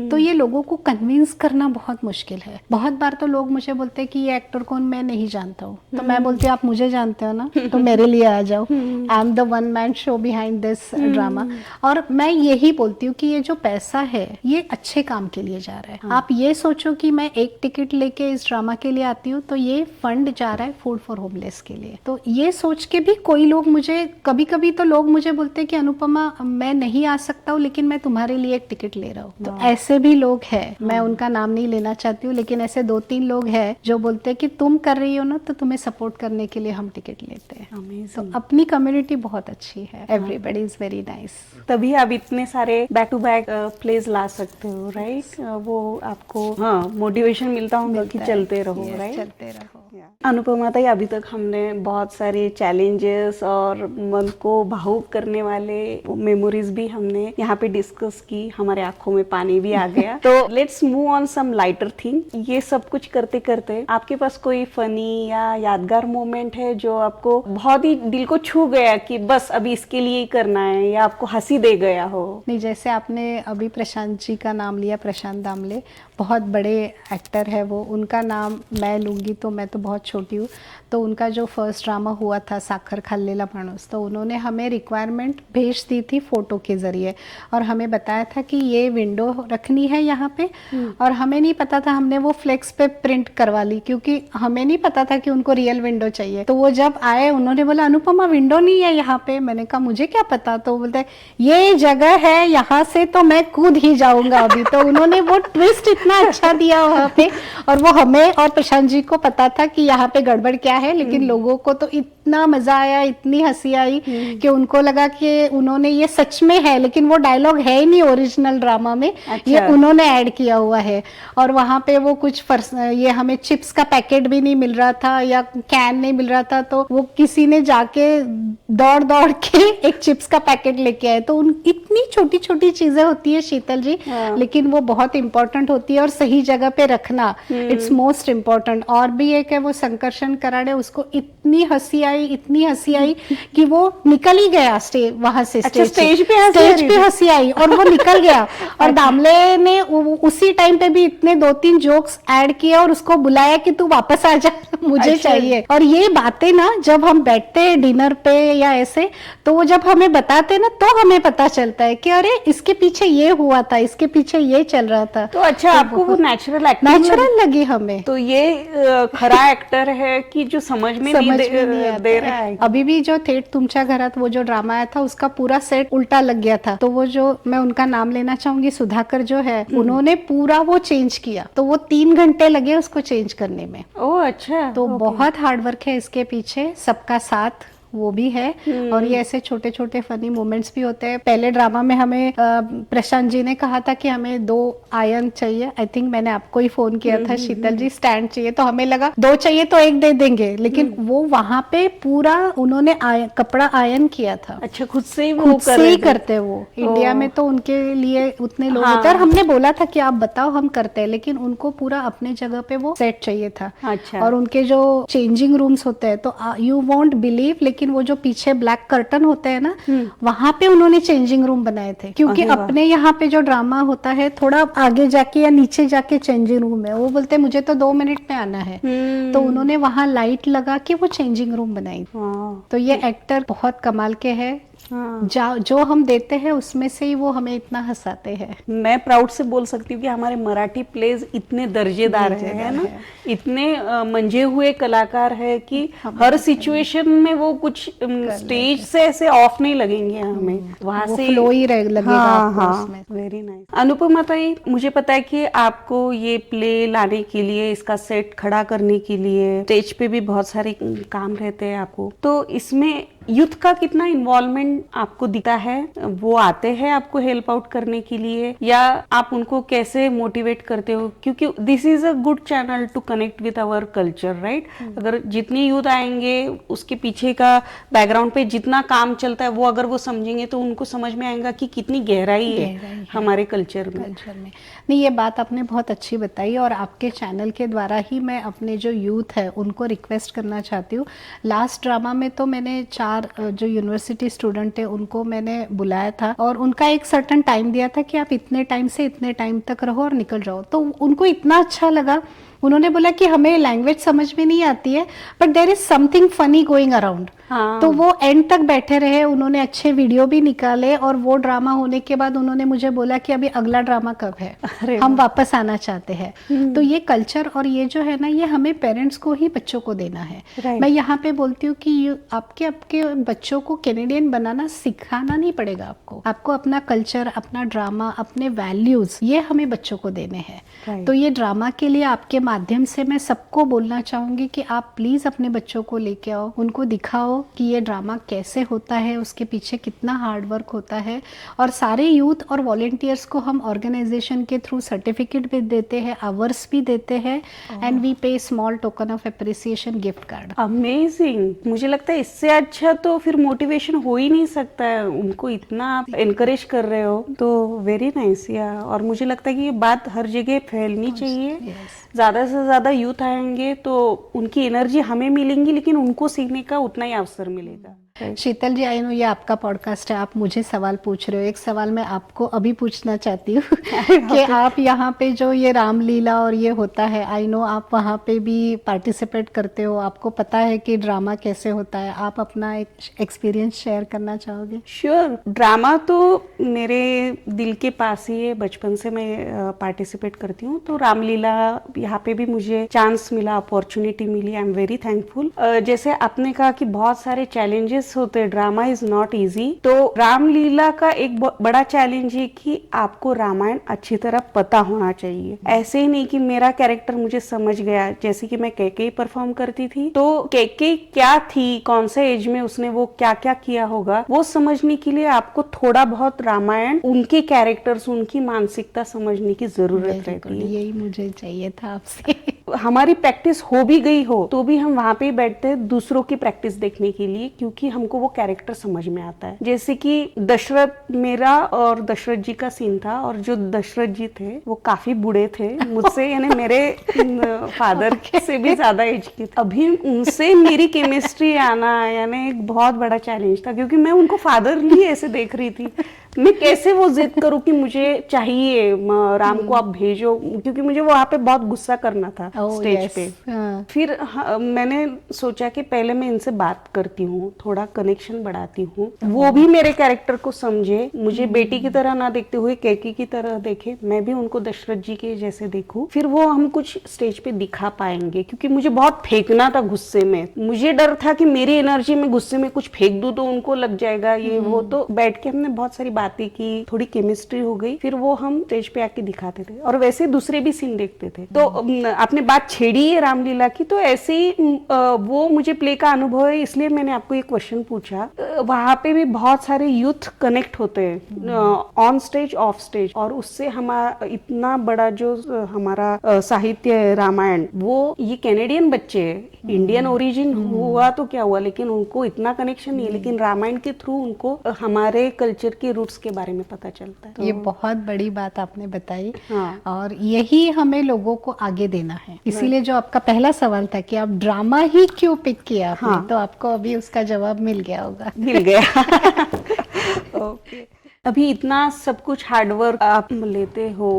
तो ये लोगों को कन्विंस करना बहुत मुश्किल है। बहुत बार तो लोग मुझे बोलते हैं कि ये एक्टर कौन, मैं नहीं जानता हूँ। तो मैं बोलती हूँ आप मुझे जानते हो ना, तो मेरे लिए आ जाओ। I am the one man show behind this drama. और मैं यही बोलती हूँ कि ये जो पैसा है ये अच्छे काम के लिए जा रहा है। आप ये सोचो कि मैं एक टिकट लेके इस ड्रामा के लिए आती हूँ तो ये फंड जा रहा है फूड फॉर होमलेस के लिए। तो ये सोच के भी कोई लोग मुझे, कभी कभी तो लोग मुझे बोलते हैं कि अनुपमा मैं नहीं आ सकता हूँ लेकिन मैं तुम्हारे लिए एक टिकट ले रहा हूँ। तो ऐसे भी लोग हैं, मैं उनका नाम नहीं लेना चाहती हूँ, लेकिन ऐसे 2-3 लोग हैं जो बोलते हैं कि तुम कर रही हो ना तो तुम्हें सपोर्ट करने के लिए हम टिकट लेते हैं। तो अपनी कम्युनिटी बहुत अच्छी है, एवरीबडी इज वेरी नाइस। तभी आप इतने सारे बैक टू बैक प्लेज ला सकते हो, राइट? वो आपको मोटिवेशन मिलता होगा कि चलते रहो, राइट? चलते रहो। अनुपमा ताई, अभी तक हमने बहुत सारे चैलेंजेस और मन को भावुक करने वाले मेमोरीज भी हमने यहाँ पे डिस्कस की, हमारे आंखों में पानी भी आ गया। तो let's move on some lighter thing. ये सब कुछ करते करते आपके पास कोई फनी या यादगार मोमेंट है जो आपको बहुत ही दिल को छू गया कि बस अभी इसके लिए ही करना है, या आपको हंसी दे गया हो? नहीं, जैसे आपने अभी प्रशांत जी का नाम लिया, प्रशांत दामले बहुत बड़े एक्टर है वो, उनका नाम मैं लूँगी तो मैं तो बहुत छोटी हूँ। तो उनका जो फर्स्ट ड्रामा हुआ था साखर खाल्लेला माणूस, तो उन्होंने हमें रिक्वायरमेंट भेज दी थी फ़ोटो के ज़रिए, और हमें बताया था कि ये विंडो रखनी है यहाँ पे। और हमें नहीं पता था, हमने वो फ्लेक्स पे प्रिंट करवा ली, क्योंकि हमें नहीं पता था कि उनको रियल विंडो चाहिए। तो वो जब आए उन्होंने बोला अनुपमा विंडो नहीं है यहाँ पे। मैंने कहा मुझे क्या पता। तो बोलते ये जगह है, यहाँ से तो मैं कूद ही जाऊँगा अभी। तो उन्होंने वो ट्विस्ट इतना अच्छा दिया वहाँ पे, और वो हमें और प्रशांत जी को पता था कि यहाँ पे गड़बड़ क्या है, लेकिन लोगों को तो इतना मजा आया, इतनी हंसी आई कि उनको लगा कि उन्होंने ये सच में है, लेकिन वो डायलॉग है ही नहीं ओरिजिनल ड्रामा में। अच्छा। ये उन्होंने ऐड किया हुआ है। और वहाँ पे वो कुछ ये हमें चिप्स का पैकेट भी नहीं मिल रहा था या कैन नहीं मिल रहा था, तो वो किसी ने जाके दौड़ दौड़ के एक चिप्स का पैकेट लेके आए। तो इतनी छोटी छोटी चीजें होती है शीतल जी, लेकिन वो बहुत इंपॉर्टेंट होती है, और सही जगह पे रखना इट्स मोस्ट इम्पोर्टेंट। और भी एक है वो संकर्षण कराड़े, उसको इतनी हंसी आई कि वो निकल ही गया वहां से। अच्छा, स्टेज पे हंसी आई और वो निकल गया। और दामले ने उसी टाइम पे भी इतने 2-3 जोक्स ऐड किए और उसको बुलाया कि तू वापस आ जा, मुझे चाहिए। और ये बातें ना जब हम बैठते हैं डिनर पे या ऐसे, तो वो जब हमें बताते ना तो हमें पता चलता है कि अरे इसके पीछे ये हुआ था, इसके पीछे ये चल रहा था। तो अच्छा, तो आपको वो नेचुरल लगी हमें। तो ये खरा एक्टर है कि जो समझ में नहीं दे रहा है। अभी भी जो थेट तुमच्या घरात वो जो ड्रामा आया था उसका पूरा सेट उल्टा लग गया था। तो वो जो मैं उनका नाम लेना चाहूंगी, सुधाकर जो है, उन्होंने पूरा वो चेंज किया। तो वो 3 घंटे लगे उसको चेंज करने में। ओह अच्छा। तो बहुत हार्डवर्क है इसके पीछे, सबका साथ वो भी है। और ये ऐसे छोटे छोटे फनी मोमेंट्स भी होते हैं। पहले ड्रामा में हमें प्रशांत जी ने कहा था कि हमें 2 आयन चाहिए। आई थिंक मैंने आपको ही फोन किया था, शीतल जी स्टैंड चाहिए, तो हमें लगा 2 चाहिए तो 1 दे देंगे, लेकिन वो वहां पे पूरा उन्होंने कपड़ा आयन किया था। अच्छा, खुद से ही खुद से ही करते वो। इंडिया में तो उनके लिए उतने लोग होते हैं, और हमने बोला था कि आप बताओ हम करते हैं, लेकिन उनको पूरा अपने जगह पे वो सेट चाहिए था। अच्छा। और उनके जो चेंजिंग रूम्स होते हैं, तो यू वोंट बिलीव, लेकिन वो जो पीछे ब्लैक कर्टन होते हैं ना, वहां पे उन्होंने चेंजिंग रूम बनाए थे। क्योंकि अपने यहाँ पे जो ड्रामा होता है थोड़ा आगे जाके या नीचे जाके चेंजिंग रूम है, वो बोलते हैं मुझे तो 2 मिनट में आना है। तो उन्होंने वहां लाइट लगा के वो चेंजिंग रूम बनाई। तो ये एक्टर बहुत कमाल के है, जो हम देते हैं उसमें से ही वो हमें इतना हंसाते हैं। मैं प्राउड से बोल सकती हूँ कि हमारे मराठी प्लेज इतने दर्जेदार है ना, इतने मंजे हुए कलाकार है कि हर सिचुएशन में वो कुछ स्टेज से ऐसे ऑफ नहीं लगेंगे हमें, वहां वो से फ्लो ही लगेगा आपको उसमें। Very nice. अनुपमा ताई, मुझे पता है कि आपको ये प्ले लाने के लिए, इसका सेट खड़ा करने के लिए स्टेज पे भी बहुत सारे काम रहते हैं आपको, तो इसमें यूथ का कितना इन्वॉल्वमेंट आपको दिखता है? वो आते हैं आपको हेल्प आउट करने के लिए, या आप उनको कैसे मोटिवेट करते हो? क्योंकि this is a good channel to connect with our culture, right? अगर जितनी यूथ आएंगे, उसके पीछे का बैकग्राउंड पे जितना काम चलता है वो अगर वो समझेंगे तो उनको समझ में आएगा कि कितनी गहराई है हमारे कल्चर में। नहीं, ये बात आपने बहुत अच्छी बताई, और आपके चैनल के द्वारा ही मैं अपने जो यूथ है उनको रिक्वेस्ट करना चाहती हूँ। लास्ट ड्रामा में तो मैंने 4 जो यूनिवर्सिटी स्टूडेंट है उनको मैंने बुलाया था, और उनका एक सर्टेन टाइम दिया था कि आप इतने टाइम से इतने टाइम तक रहो और निकल जाओ। तो उनको इतना अच्छा लगा, उन्होंने बोला कि हमें लैंग्वेज समझ में नहीं आती है, but there is something funny going around. तो वो एंड तक बैठे रहे, उन्होंने अच्छे वीडियो भी निकाले, और वो ड्रामा होने के बाद उन्होंने मुझे बोला कि अभी अगला ड्रामा कब है, हम वापस आना चाहते हैं। तो ये कल्चर और ये जो है ना, ये हमें पेरेंट्स को ही बच्चों को देना है। मैं यहाँ पे बोलती हूँ कि आपके बच्चों को कैनेडियन बनाना सिखाना नहीं पड़ेगा, आपको अपना कल्चर, अपना ड्रामा, अपने वैल्यूज, ये हमें बच्चों को देने हैं। तो ये ड्रामा के लिए आपके माध्यम से मैं सबको बोलना चाहूंगी कि आप प्लीज अपने बच्चों को लेके आओ, उनको दिखाओ कि ये ड्रामा कैसे होता है, उसके पीछे कितना हार्ड वर्क होता है। और सारे यूथ और वॉलेंटियर्स को हम ऑर्गेनाइजेशन के थ्रू सर्टिफिकेट भी देते हैं, आवर्स भी देते हैं, एंड वी पे small token of appreciation gift card. Amazing. मुझे लगता है इससे अच्छा तो फिर मोटिवेशन हो ही नहीं सकता है, उनको इतना आप एनकरेज कर रहे हो, तो वेरी नाइस। या और मुझे लगता है कि ये बात हर जगह फैलनी चाहिए। ज्यादा से ज्यादा यूथ आएंगे तो उनकी एनर्जी हमें मिलेंगी, लेकिन उनको सीखने का उतना ही अवसर मिलेगा। शीतल जी, आई नो ये आपका पॉडकास्ट है, आप मुझे सवाल पूछ रहे हो। एक सवाल मैं आपको अभी पूछना चाहती हूँ कि आप यहाँ पे जो ये रामलीला और ये होता है, आई नो आप वहाँ पे भी पार्टिसिपेट करते हो, आपको पता है कि ड्रामा कैसे होता है, आप अपना एक एक्सपीरियंस शेयर करना चाहोगे? श्योर। ड्रामा तो मेरे दिल के पास ही है, बचपन से मैं पार्टिसिपेट करती हूँ। तो रामलीला यहाँ पे भी मुझे चांस मिला, अपॉर्चुनिटी मिली, आई एम वेरी थैंकफुल। जैसे आपने कहा कि बहुत सारे चैलेंजेस होते, ड्रामा इज नॉट इजी। तो रामलीला का एक बड़ा चैलेंज है कि आपको रामायण अच्छी तरह पता होना चाहिए। ऐसे ही नहीं कि मेरा कैरेक्टर मुझे समझ गया, जैसे कि मैं कैकेयी परफॉर्म करती थी, तो कैकेयी क्या थी, कौन से एज में उसने वो क्या क्या किया होगा, वो समझने के लिए आपको थोड़ा बहुत रामायण, उनके कैरेक्टर्स, उनकी मानसिकता समझने की जरूरत रहती है। यही मुझे चाहिए था आपसे। हमारी प्रैक्टिस हो भी गई हो तो भी हम वहां पे बैठते हैं दूसरों की प्रैक्टिस देखने के लिए, क्योंकि हमको वो कैरेक्टर समझ में आता है। जैसे कि दशरथ, मेरा और दशरथ जी का सीन था, और जो दशरथ जी थे वो काफी बूढ़े थे मुझसे, यानी मेरे फादर से भी ज्यादा एज के थे। अभी उनसे मेरी केमिस्ट्री आना यानी एक बहुत बड़ा चैलेंज था, क्योंकि मैं उनको फादरली ऐसे देख रही थी। मैं कैसे वो जिद करूं कि मुझे चाहिए, राम को आप भेजो, क्योंकि मुझे वहां पे बहुत गुस्सा करना था स्टेज पे। फिर मैंने सोचा कि पहले मैं इनसे बात करती हूँ, थोड़ा कनेक्शन बढ़ाती हूँ, वो भी मेरे कैरेक्टर को समझे, मुझे बेटी की तरह ना देखते हुए कैकेयी की तरह देखे, मैं भी उनको दशरथ जी के जैसे देखूं। फिर वो हम कुछ स्टेज पे दिखा पाएंगे, क्योंकि मुझे बहुत फेंकना था गुस्से में। मुझे डर था कि मेरी एनर्जी में गुस्से में कुछ फेंक दूं तो उनको लग जाएगा ये वो। तो बैठ के हमने बहुत सारी बातें की, थोड़ी केमिस्ट्री हो गई, फिर वो हम स्टेज पे आके दिखाते थे, और वैसे दूसरे भी सीन देखते थे। तो आपने बात छेड़ी है रामलीला की, तो ऐसे ही वो मुझे प्ले का अनुभव है, इसलिए मैंने आपको एक क्वेश्चन पूछा। वहां पे भी बहुत सारे यूथ कनेक्ट होते हैं ऑन स्टेज, ऑफ स्टेज, और उससे हमारा इतना बड़ा जो हमारा साहित्य है रामायण, वो ये कैनेडियन बच्चे हैं, इंडियन ओरिजिन हुआ तो क्या हुआ, लेकिन उनको इतना कनेक्शन नहीं है, लेकिन रामायण के थ्रू उनको हमारे कल्चर के रूट्स के बारे में पता चलता है। तो ये बहुत बड़ी बात आपने बताई। हाँ। और यही हमें लोगों को आगे देना है। इसीलिए जो आपका पहला सवाल था कि आप ड्रामा ही क्यों पिक किया आपने, तो आपको अभी उसका जवाब मिल गया होगा। मिल गया। ओके। अभी इतना सब कुछ हार्डवर्क आप लेते हो,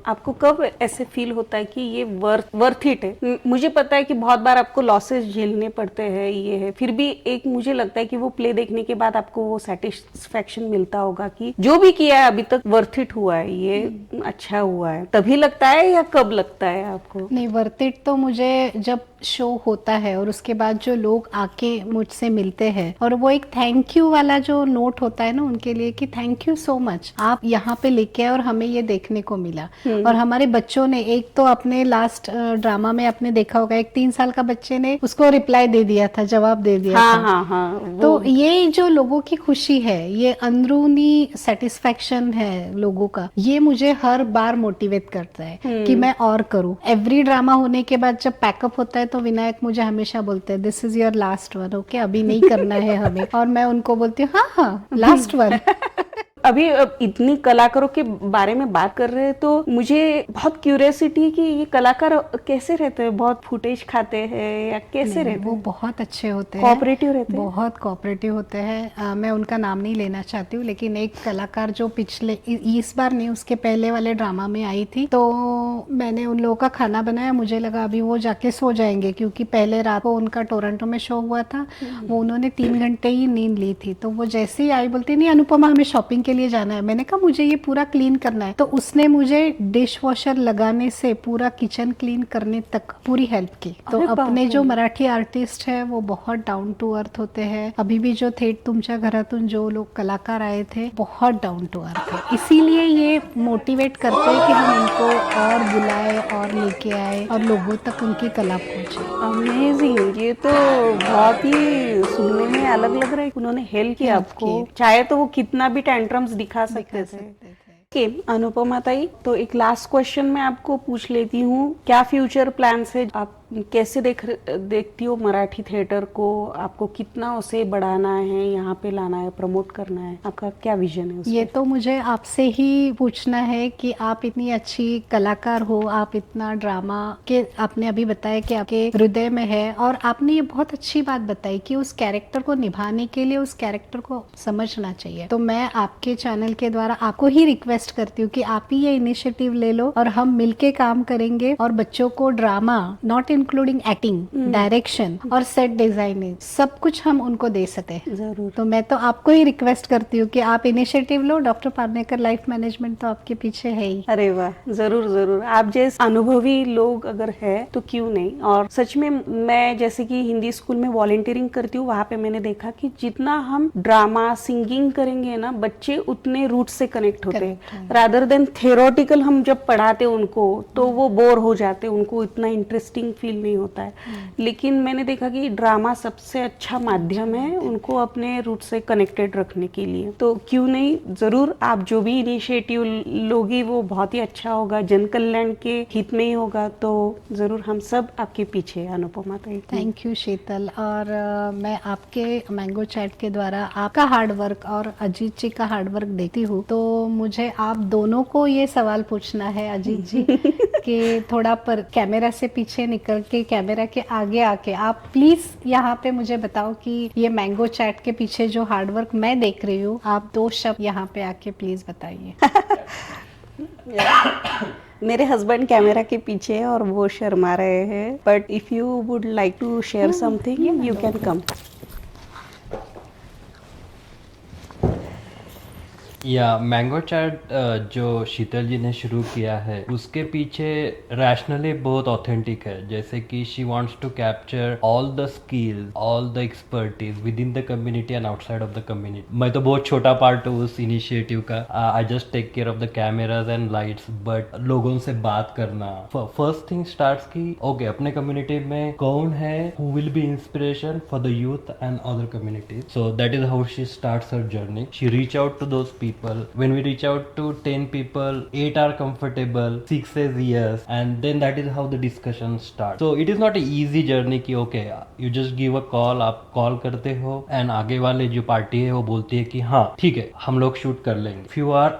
आपको कब ऐसे फील होता है कि ये वर्थ इट है? मुझे पता है कि बहुत बार आपको लॉसेस झेलने पड़ते हैं, ये है, फिर भी एक मुझे लगता है कि वो प्ले देखने के बाद आपको वो सेटिस्फेक्शन मिलता होगा कि जो भी किया है अभी तक वर्थ इट हुआ है, ये अच्छा हुआ है। तभी लगता है या कब लगता है आपको? नहीं, वर्थ इट तो मुझे जब शो होता है और उसके बाद जो लोग आके मुझसे मिलते हैं और वो एक थैंक यू वाला जो नोट होता है ना उनके लिए कि थैंक यू सो मच, आप यहाँ पे लेके आए और हमें ये देखने को मिला। और हमारे बच्चों ने, एक तो अपने लास्ट ड्रामा में आपने देखा होगा, एक 3 साल का बच्चे ने उसको रिप्लाई दे दिया था, जवाब दे दिया हाँ था। हाँ हाँ, तो ये जो लोगों की खुशी है, ये अंदरूनी सेटिस्फेक्शन है लोगों का, ये मुझे हर बार मोटिवेट करता है कि मैं और करूं। एवरी ड्रामा होने के बाद जब पैकअप होता है तो विनायक मुझे हमेशा बोलते हैं this is your last one, okay, अभी नहीं करना है हमें। और मैं उनको बोलती हूँ हाँ हाँ लास्ट वन। अभी इतनी कलाकारों के बारे में बात कर रहे हैं तो मुझे बहुत क्यूरियोसिटी है कि ये कलाकार कैसे रहते हैं, बहुत फुटेज खाते हैं या कैसे रहते वो हैं? बहुत अच्छे होते हैं, कोऑपरेटिव रहते हैं? बहुत कोऑपरेटिव होते हैं। मैं उनका नाम नहीं लेना चाहती हूँ, लेकिन एक कलाकार जो पिछले इस बार नहीं, उसके पहले वाले ड्रामा में आई थी, तो मैंने उन लोगों का खाना बनाया। मुझे लगा अभी वो जाके सो जाएंगे क्योंकि पहले रात को उनका टोरंटो में शो हुआ था, वो उन्होंने 3 घंटे ही नींद ली थी। तो वो जैसे ही आई बोलती नहीं अनुपमा हमें शॉपिंग के लिए जाना है। मैंने कहा मुझे ये पूरा क्लीन करना है, तो उसने मुझे डिश वॉशर लगाने से पूरा किचन क्लीन करने तक पूरी हेल्प की। तो अरे बाप अपने रे। जो मराठी आर्टिस्ट है वो बहुत डाउन टू अर्थ होते हैं। अभी भी जो थेट तुमच्या घरातून जो लोग कलाकार आए थे बहुत डाउन टू अर्थ है, इसीलिए ये मोटिवेट करते हैं कि हम इनको और बुलाए और लेके आए और लोगों तक उनकी कला पहुंचे। अमेजिंग, ये तो बहुत ही सुनने में अलग लग रहा है। उन्होंने हेल्प किया Help आपको, की। चाहे तो वो कितना भी टेंट्रम्स दिखा सकते थे। थे। ओके अनुपमा ताई, तो एक लास्ट क्वेश्चन मैं आपको पूछ लेती हूँ, क्या फ्यूचर प्लान्स है? आप कैसे देखती हो मराठी थिएटर को? आपको कितना उसे बढ़ाना है, यहाँ पे लाना है, प्रमोट करना है? आपका क्या विजन है उसमें? ये तो मुझे आपसे ही पूछना है कि आप इतनी अच्छी कलाकार हो, आप इतना ड्रामा के आपने अभी बताया कि आपके हृदय में है, और आपने ये बहुत अच्छी बात बताई कि उस कैरेक्टर को निभाने के लिए उस कैरेक्टर को समझना चाहिए। तो मैं आपके चैनल के द्वारा आपको ही रिक्वेस्ट करती हूँ कि आप ही ये इनिशिएटिव ले लो और हम मिलके काम करेंगे और बच्चों को drama, not including acting, direction और सेट डिजाइनिंग, सब कुछ हम उनको दे सके। जरूर। तो मैं तो आपको ही रिक्वेस्ट करती हूँ कि आप इनिशिएटिव लो। डॉक्टर पारनेकर लाइफ मैनेजमेंट तो आपके पीछे है ही। अरे वाह, जरूर जरूर। आप जैसे अनुभवी लोग अगर है तो क्यों नहीं। और सच में मैं जैसे कि हिंदी स्कूल में वॉलंटियरिंग करती हूँ, वहां पे मैंने देखा कि जितना हम ड्रामा सिंगिंग करेंगे ना, बच्चे उतने रूट से कनेक्ट होते हैं। रादर देन थेरोटिकल हम जब पढ़ाते उनको तो वो बोर हो जाते, उनको इतना इंटरेस्टिंग फील नहीं होता है। लेकिन मैंने देखा कि ड्रामा सबसे अच्छा माध्यम है उनको अपने रूट से कनेक्टेड रखने के लिए। तो क्यों नहीं, जरूर आप जो भी इनिशिएटिव लोगी वो बहुत ही अच्छा होगा, जन कल्याण के हित में ही होगा। तो जरूर हम सब आपके पीछे हैं अनुपमा ताई। थैंक यू शीतल। और मैं आपके मैंगो चैट के द्वारा आपका हार्डवर्क और अजीत जी का हार्डवर्क देखती हूँ, तो मुझे आप दोनों को ये सवाल पूछना है अजीत जी कि थोड़ा पर कैमरा से पीछे निकल के कैमरा के आगे आके आप प्लीज यहाँ पे मुझे बताओ कि ये मैंगो चैट के पीछे जो हार्डवर्क मैं देख रही हूँ, आप 2 शब्द यहाँ पे आके प्लीज बताइए। मेरे हस्बैंड कैमरा के पीछे है और वो शर्मा रहे हैं, but if you would like to share something you can come. या मैंगो चैट जो शीतल जी ने शुरू किया है उसके पीछे रैशनली बहुत ऑथेंटिक है। जैसे कि she wants to capture all the skills, all the expertise within the community and outside of the community. मैं तो बहुत छोटा पार्ट हूँ उस इनिशिएटिव का। I just take care of the cameras and lights, but लोगों से बात करना फर्स्ट थिंग स्टार्ट्स की ओके अपने कम्युनिटी में कौन है who will be inspiration for the youth and other communities. So that is how she starts her journey. She reach out to those people. When we reach out to 10 people, 8 are comfortable, 6 says yes, and then that is how the discussion starts. So it is not an easy journey कि okay you just give a call, आप call करते हो and आगे वाले जो party है वो बोलती है कि हाँ ठीक है हम लोग शूट कर लेंगे। Few are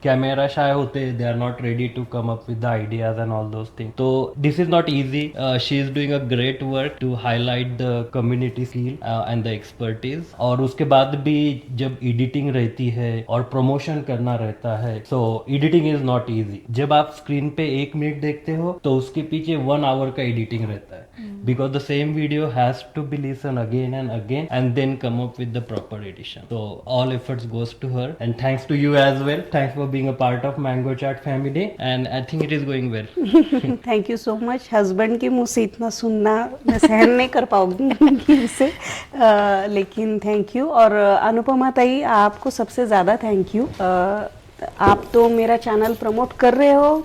कैमरा शाय होते, they are not ready to come up with the ideas and all those things. तो this is not easy. She is doing a great work to highlight the community skill and the expertise. और उसके बाद भी जब editing रहती है और promotion करना रहता है, सो एडिटिंग इज नॉट इजी. जब आप स्क्रीन पे 1 मिनट देखते हो तो उसके पीछे 1 आवर का एडिटिंग रहता है, because the same video has to be listen again and then come up with the proper edition. So all efforts goes to her, and thanks to you as well. Thanks for being a part of Mango Chat family, and I think it is going well. Thank you so much. Husband के मुंह से इतना सुनना मैं सहन नहीं कर पाऊंगी उसे, लेकिन थैंक यू. और अनुपमा ताई, आपको सबसे ज़्यादा थैंक यू. आप तो मेरा चैनल प्रमोट कर रहे हो,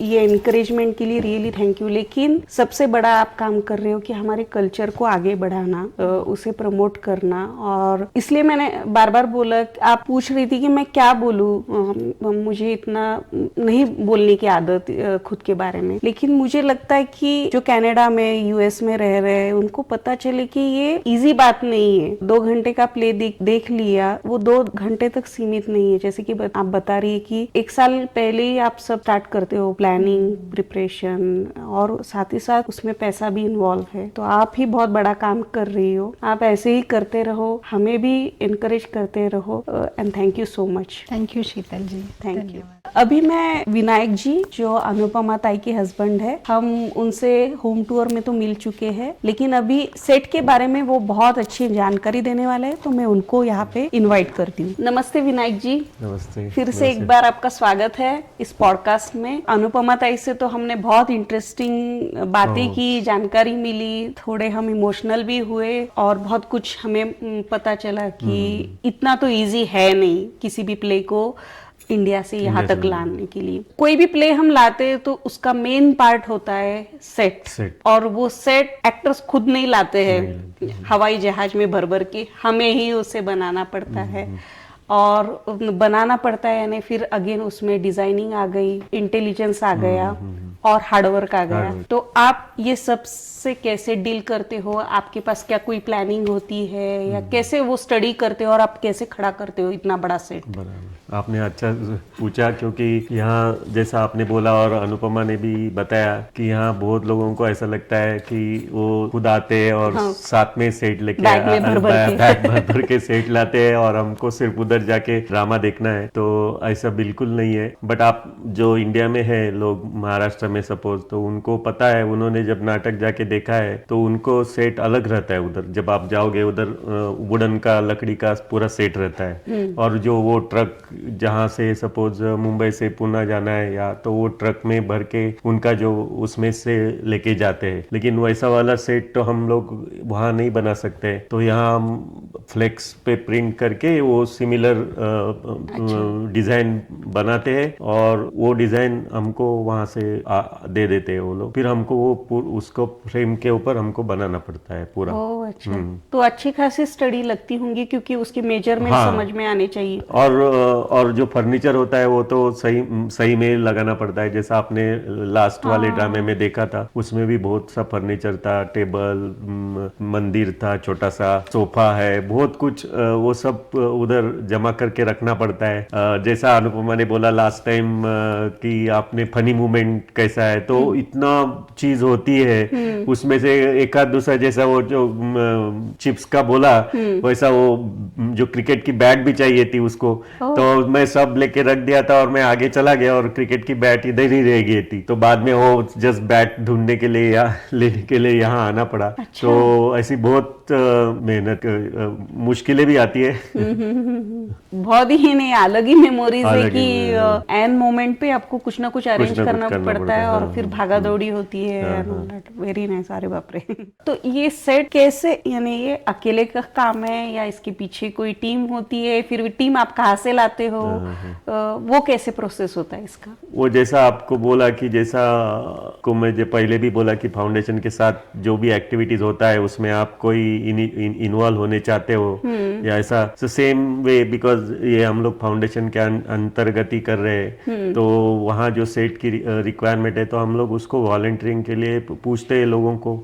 ये इनकरेजमेंट के लिए रियली थैंक यू. लेकिन सबसे बड़ा आप काम कर रहे हो कि हमारे कल्चर को आगे बढ़ाना, उसे प्रमोट करना. और इसलिए मैंने बार बार बोला, आप पूछ रही थी कि मैं क्या बोलूँ, मुझे इतना नहीं बोलने की आदत खुद के बारे में. लेकिन मुझे लगता है कि जो कनाडा में, यूएस में रह रहे हैं, उनको पता चले कि ये इजी बात नहीं है. 2 घंटे का प्ले देख लिया, वो 2 घंटे तक सीमित नहीं है. जैसे कि आप बता रही है कि 1 साल पहले ही आप सब स्टार्ट करते हो, प्लानिंग, प्रिपरेशन, और साथ ही साथ उसमें पैसा भी इन्वॉल्व है. तो आप ही बहुत बड़ा काम कर रही हो. आप ऐसे ही करते रहो, हमें भी इनकरेज करते रहो. And thank you so much. Thank you Sheetal ji. Thank you. अभी मैं विनायक जी, जो अनुपमा ताई के हस्बैंड है, हम उनसे होम टूर में तो मिल चुके हैं, लेकिन अभी सेट के बारे में वो बहुत अच्छी जानकारी देने वाले हैं, तो मैं उनको यहाँ पे इनवाइट करती हूँ. नमस्ते विनायक जी. नमस्ते. फिर से एक बार आपका स्वागत है इस पॉडकास्ट में. अनुपमा ताई से तो हमने बहुत इंटरेस्टिंग बातें की, जानकारी मिली, थोड़े हम इमोशनल भी हुए, और बहुत कुछ हमें पता चला कि इतना तो इजी है नहीं किसी भी प्ले को इंडिया से यहाँ तक लाने के लिए. कोई भी प्ले हम लाते हैं तो उसका मेन पार्ट होता है सेट. और वो सेट एक्टर्स खुद नहीं लाते हैं, हवाई जहाज में भर भर के हमें ही उसे बनाना पड़ता है. और बनाना पड़ता है, यानी फिर अगेन उसमें डिजाइनिंग आ गई, इंटेलिजेंस आ गया, और हार्डवर्क आ गया. तो आप ये सब से कैसे डील करते हो? आपके पास क्या कोई प्लानिंग होती है, या कैसे वो स्टडी करते हो, और आप कैसे खड़ा करते हो इतना बड़ा सेट? आपने अच्छा पूछा, क्योंकि यहाँ जैसा आपने बोला और अनुपमा ने भी बताया कि यहाँ बहुत लोगों को ऐसा लगता है कि वो खुद आते हैं और साथ में सेट लेके बैग भर भर के सेट लाते हैं और हमको सिर्फ उधर जाके ड्रामा देखना है. तो ऐसा बिल्कुल नहीं है. बट आप जो इंडिया में है लोग, महाराष्ट्र में सपोज, तो उनको पता है, उन्होंने जब नाटक जाके देखा है तो उनको सेट अलग रहता है. उधर जब आप जाओगे, उधर वुडन का, लकड़ी का पूरा सेट रहता है. और जो वो ट्रक, जहाँ से सपोज मुंबई से पुणे जाना है, या तो वो ट्रक में भर के उनका जो उसमें से लेके जाते हैं. लेकिन वैसा वाला सेट तो हम लोग वहाँ नहीं बना सकते. तो यहाँ हम फ्लेक्स पे प्रिंट करके वो सिमिलर डिजाइन बनाते हैं, और वो डिजाइन हमको वहाँ से दे देते हैं वो लोग. फिर हमको वो उसको फ्रेम के ऊपर हमको बनाना पड़ता है पूरा. ओह अच्छा. तो अच्छी खासी स्टडी लगती होंगी, क्योंकि उसकी मेजरमेंट समझ में आने चाहिए. और जो फर्नीचर होता है वो तो सही में लगाना पड़ता है. जैसा आपने लास्ट वाले ड्रामे में देखा था, उसमें भी बहुत सा फर्नीचर था, टेबल, मंदिर था, छोटा सा सोफा है, बहुत कुछ वो सब उधर जमा करके रखना पड़ता है. जैसा अनुपमा ने बोला लास्ट टाइम कि आपने फनी मूवमेंट कैसा है, तो इतना चीज होती है उसमें से. एक आध दूसरा, जैसा वो जो चिप्स का बोला, वैसा वो जो क्रिकेट की बैट भी चाहिए थी उसको, तो मैं सब लेके रख दिया था और मैं आगे चला गया, और क्रिकेट की बैट इधर ही रह गई थी. तो बाद में वो जस्ट बैट ढूंढने के लिए या लेने के लिए यहाँ आना पड़ा. अच्छा. तो ऐसी बहुत मेहनत, मुश्किलें भी आती है. बहुत ही नहीं, अलग ही मेमोरीज है कि एन मोमेंट पे आपको कुछ ना कुछ अरेंज करना पड़ता है, और फिर भागा दौड़ी होती है. Very nice. अरे बाप रे. तो ये सेट कैसे, यानी ये अकेले का काम है या इसके पीछे कोई टीम होती है? फिर टीम आप कहाँ से लाते हो? वो कैसे प्रोसेस होता है इसका? वो जैसा आपको बोला कि जैसा को मैं जो पहले भी बोला कि फाउंडेशन के साथ जो भी एक्टिविटीज होता है उसमें आप कोई इन्वॉल्व होने चाहते हो, या ऐसा सेम वे, बिकॉज ये हम लोग फाउंडेशन के अंतर्गत ही कर रहे हैं. तो वहाँ जो सेट की रिक्वायरमेंट है, तो हम लोग उसको वॉलंटियरिंग के लिए पूछते हैं लोगों को.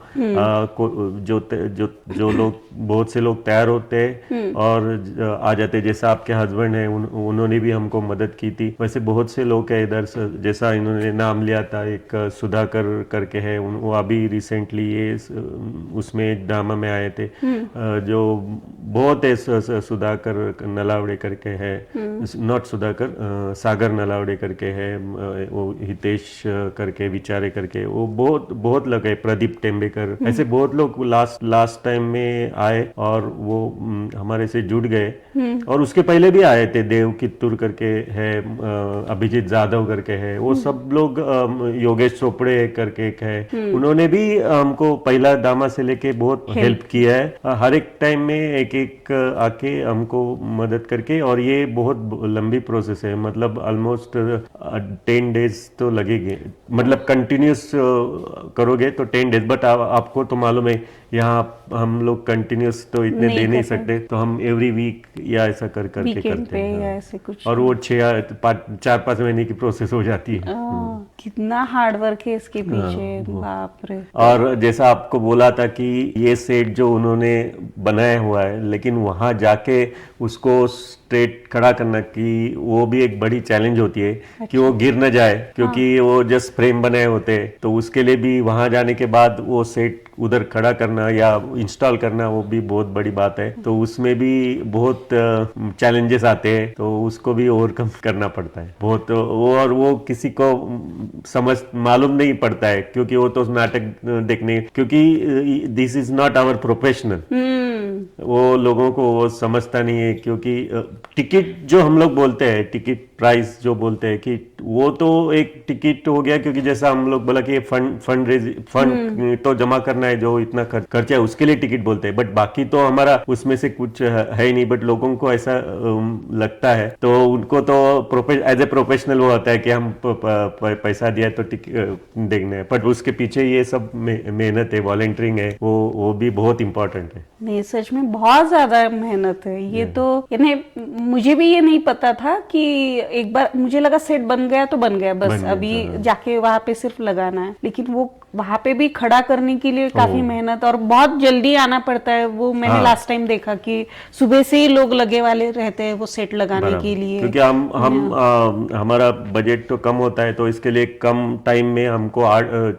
जो लोग, बहुत से लोग तैयार होते हैं और आ जाते. जैसा आपके हस्बैंड है, उन्होंने भी हमको मदद की थी. वैसे बहुत से लोग हैं इधर, जैसा इन्होंने नाम लिया था, एक सुधाकर करके है, वो अभी रिसेंटली ये उसमें ड्रामा में आए थे. थे जो बहुत है सुधाकर नलावड़े करके है, नॉट सुधाकर, सागर नलावड़े करके है, वो हितेश करके विचारे करके, वो बहुत बहुत लोग है, प्रदीप टेम्बेकर, ऐसे बहुत लोग लास्ट टाइम में आए और वो हमारे से जुड़ गए। और उसके पहले भी आए थे, देव कित्तूर करके है, अभिजीत जाधव करके है, वो सब लोग, योगेश चोपड़े करके एक है, उन्होंने भी हमको पहला दामा से लेके बहुत हेल्प किया है, हर एक टाइम में एक एक आके हमको मदद करके। और ये बहुत लंबी प्रोसेस है, मतलब ऑलमोस्ट 10 डेज तो लगेंगे, मतलब कंटिन्यूस करोगे तो 10 डेज, बट आपको तो मालूम है यहाँ हम लोग कंटिन्यूस तो इतने दे नहीं सकते, तो हम एवरी वीक या ऐसा करके करते हैं। या ऐसे कुछ, और वो 4-5 महीने की प्रोसेस हो जाती है। कितना हार्ड वर्क है इसके पीछे, बाप रे। और जैसा आपको बोला था कि ये सेट जो उन्होंने बनाया हुआ है, लेकिन वहाँ जाके उसको स्ट्रेट खड़ा करना की वो भी एक बड़ी चैलेंज होती है। कि वो गिर न जाए, क्योंकि वो जस्ट फ्रेम बनाए होते हैं, तो उसके लिए भी वहाँ जाने के बाद वो सेट उधर खड़ा करना या इंस्टॉल करना वो भी बहुत बड़ी बात है। तो उसमें भी बहुत चैलेंजेस आते हैं, तो उसको भी ओवरकम करना पड़ता है बहुत। और वो किसी को समझ मालूम नहीं पड़ता है, क्योंकि वो तो नाटक देखने, क्योंकि this is not our professional, वो लोगों को वो समझता नहीं है। क्योंकि टिकट जो हम लोग बोलते हैं, टिकट प्राइस जो बोलते हैं, कि वो तो एक टिकट हो गया, क्योंकि जैसा हम लोग बोला कि फंड तो जमा करना है, जो इतना खर्चा है उसके लिए टिकट बोलते हैं, बट बाकी तो हमारा उसमें से कुछ है ही नहीं। बट लोगों को ऐसा लगता है, तो उनको तो एज ए प्रोफेशनल वो होता है कि हम पैसा दिया तो टिकट देखना है, बट उसके पीछे ये सब मेहनत है, वॉलंटियरिंग है, वो भी बहुत इंपॉर्टेंट है। नहीं, सच में बहुत ज्यादा मेहनत है ये तो। यानी मुझे भी ये नहीं पता था कि एक बार मुझे लगा सेट बन गया तो बन गया बस, अभी जाके वहां पे सिर्फ लगाना है, लेकिन वो वहां पे भी खड़ा करने के लिए काफी मेहनत और बहुत जल्दी आना पड़ता है। वो मैंने लास्ट टाइम देखा कि सुबह से ही लोग लगे वाले रहते हैं वो सेट लगाने के लिए, क्योंकि हमारा बजट तो कम होता है, तो इसके लिए कम टाइम में हमको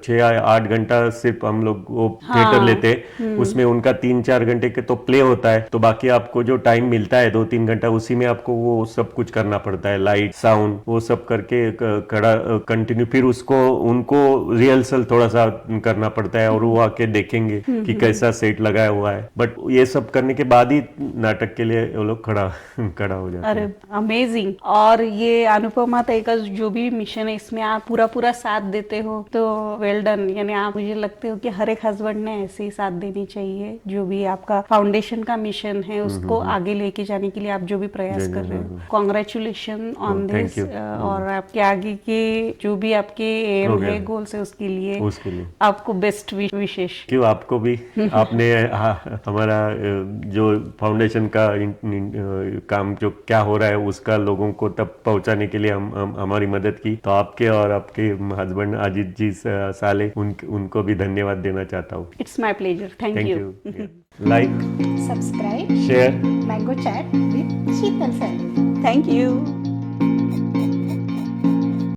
6-8 घंटा सिर्फ हम लोग वो थिएटर लेते हैं, उसमें उनका 3-4 घंटे के तो प्ले होता है, तो बाकी आपको जो टाइम मिलता है 2-3 घंटा, उसी में आपको वो सब कुछ करना पड़ता है, लाइट साउंड वो सब करके खड़ा कंटिन्यू, फिर उनको रिहर्सल थोड़ा सा करना पड़ता है, और वो आके देखेंगे कि कैसा सेट लगाया हुआ है। बट ये सब करने के बाद ही नाटक के लिए वो लोग खड़ा हो जाते हैं। अरे अमेजिंग। और ये अनुपमा तय का जो भी मिशन है, इसमें आप पूरा साथ देते हो, तो वेल डन। यानी आप, मुझे लगते हो कि हर एक हस्बैंड ने ऐसे ही साथ देनी चाहिए। जो भी आपका फाउंडेशन का मिशन है उसको आगे लेके जाने के लिए आप जो भी प्रयास कर रहे हो, कॉन्ग्रेचुलेशन ऑन दिस। और आपके आगे के जो भी आपके एम है, गोल्स है, उसके लिए आपको बेस्ट विशेष। क्यों, आपको भी आपने हमारा जो फाउंडेशन का काम जो क्या हो रहा है उसका लोगों को तब पहुंचाने के लिए हमारी मदद की, तो आपके और आपके हस्बैंड अजीत जी साले उनको भी धन्यवाद देना चाहता हूँ। It's my pleasure, thank you. Like, subscribe, share mango chat with Sheetal sir. Thank you.